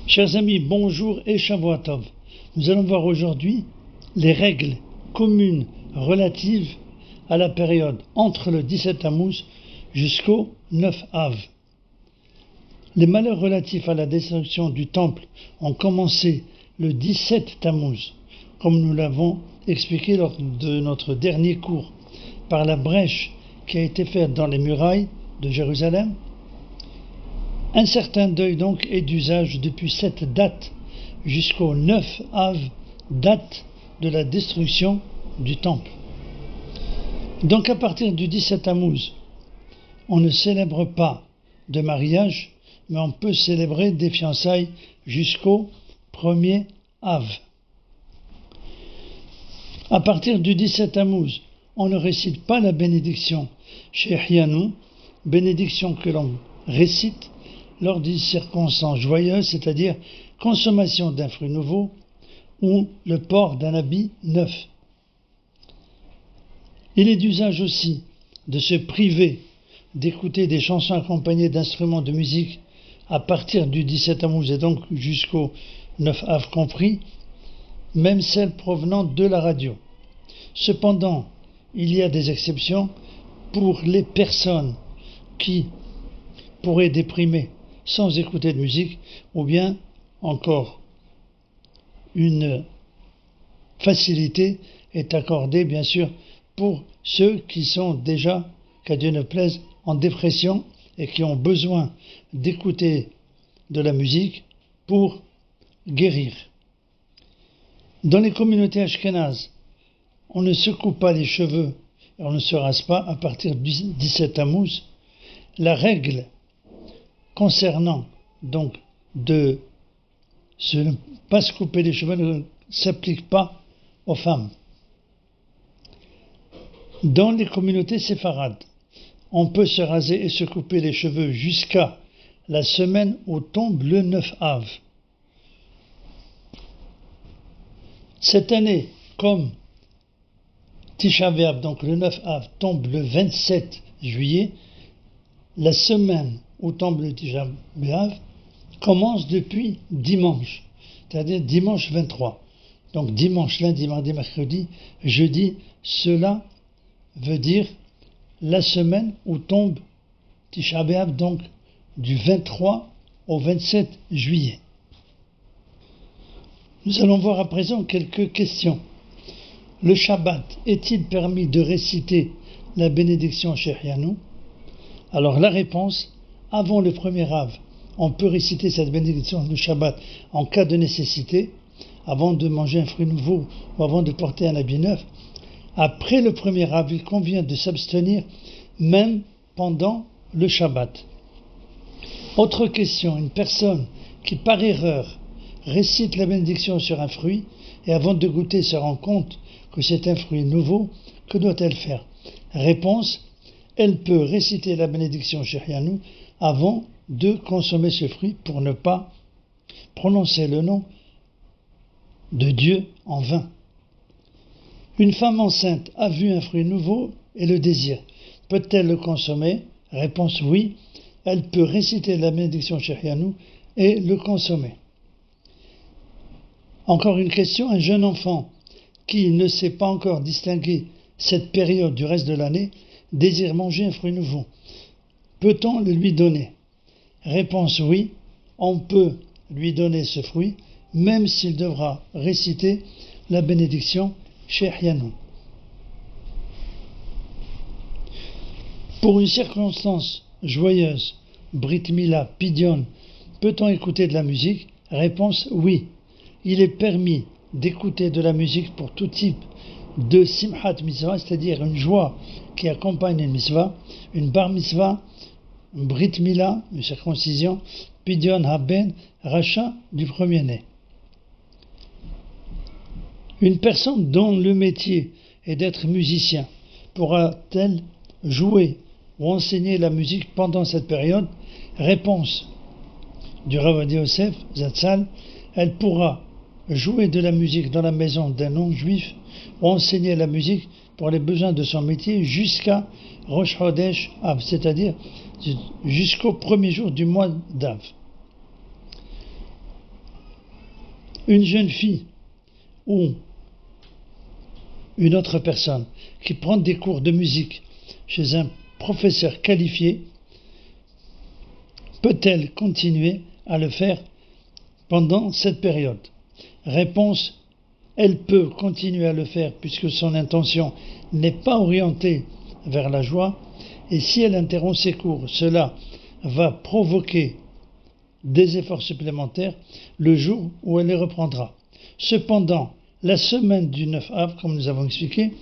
Chers amis, bonjour et Shavua Tov. Nous allons voir aujourd'hui les règles communes relatives à la période entre le 17 Tammuz jusqu'au 9 Av. Les malheurs relatifs à la destruction du temple ont commencé le 17 Tammuz, comme nous l'avons expliqué lors de notre dernier cours, par la brèche qui a été faite dans les murailles de Jérusalem. Un certain deuil donc est d'usage depuis cette date jusqu'au 9 Av, date de la destruction du temple. Donc à partir du 17 Tammuz, on ne célèbre pas de mariage, mais on peut célébrer des fiançailles jusqu'au 1er Av. À partir du 17 Tammuz, on ne récite pas la bénédiction Shehianu, bénédiction que l'on récite lors d'une circonstance joyeuse, c'est-à-dire consommation d'un fruit nouveau ou le port d'un habit neuf. Il est d'usage aussi de se priver d'écouter des chansons accompagnées d'instruments de musique à partir du 17 Tammuz et donc jusqu'au 9 Av compris, même celles provenant de la radio. Cependant, il y a des exceptions pour les personnes qui pourraient déprimer sans écouter de musique, ou bien encore une facilité est accordée bien sûr pour ceux qui sont déjà, qu'à Dieu ne plaise, en dépression et qui ont besoin d'écouter de la musique pour guérir. Dans les communautés ashkénazes, on ne se coupe pas les cheveux et on ne se rase pas à partir du 17 Tammuz. La règle concernant donc de ne pas se couper les cheveux ne s'applique pas aux femmes. Dans les communautés séfarades, on peut se raser et se couper les cheveux jusqu'à la semaine où tombe le 9 Av. Cette année, comme Tisha B'Av, donc le 9 Av, tombe le 27 juillet, la semaine où tombe le Tisha B'Av commence depuis dimanche, c'est-à-dire dimanche 23. Donc dimanche, lundi, mardi, mercredi, jeudi, cela veut dire la semaine où tombe Tisha B'Av, donc du 23 au 27 juillet. Nous allons voir à présent quelques questions. Le Shabbat, est-il permis de réciter la bénédiction Shehianu? Alors la réponse, avant le 1er Av, on peut réciter cette bénédiction de Shabbat en cas de nécessité, avant de manger un fruit nouveau ou avant de porter un habit neuf. Après le 1er Av, il convient de s'abstenir même pendant le Shabbat. Autre question, une personne qui par erreur récite la bénédiction sur un fruit et avant de goûter se rend compte que c'est un fruit nouveau, que doit-elle faire? Réponse, elle peut réciter la bénédiction Shehianu avant de consommer ce fruit pour ne pas prononcer le nom de Dieu en vain. Une femme enceinte a vu un fruit nouveau et le désire. Peut-elle le consommer? Réponse oui, elle peut réciter la bénédiction Shehianu et le consommer. Encore une question, un jeune enfant qui ne sait pas encore distinguer cette période du reste de l'année désire manger un fruit nouveau. Peut-on le lui donner? Réponse oui, on peut lui donner ce fruit, même s'il devra réciter la bénédiction Shehianu. Pour une circonstance joyeuse, Brit Mila, Pidyon, peut-on écouter de la musique? Réponse oui. Il est permis d'écouter de la musique pour tout type de Simchat Mitzvah, c'est-à-dire une joie qui accompagne une mitzvah, une bar mitzvah, une Brit Mila, une circoncision, Pidyon Haben, rachat du premier-né. Une personne dont le métier est d'être musicien pourra-t-elle jouer ou enseigner la musique pendant cette période? Réponse du Rav Ovadia Yosef Zatzal, elle pourra jouer de la musique dans la maison d'un non-juif ou enseigner la musique pour les besoins de son métier jusqu'à Rosh Chodesh Av, c'est-à-dire jusqu'au premier jour du mois d'Av. Une jeune fille ou une autre personne qui prend des cours de musique chez un professeur qualifié, peut-elle continuer à le faire pendant cette période? Réponse: elle peut continuer à le faire puisque son intention n'est pas orientée vers la joie, et si elle interrompt ses cours, cela va provoquer des efforts supplémentaires le jour où elle les reprendra. Cependant, la semaine du 9 Av, comme nous avons expliqué,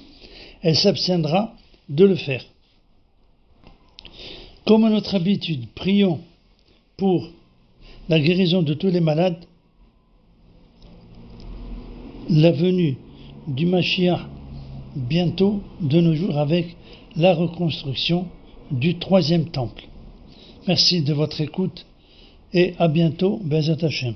elle s'abstiendra de le faire. Comme à notre habitude, prions pour la guérison de tous les malades, la venue du Mashiach bientôt de nos jours avec la reconstruction du troisième temple. Merci de votre écoute et à bientôt, Be'ezrat Hashem.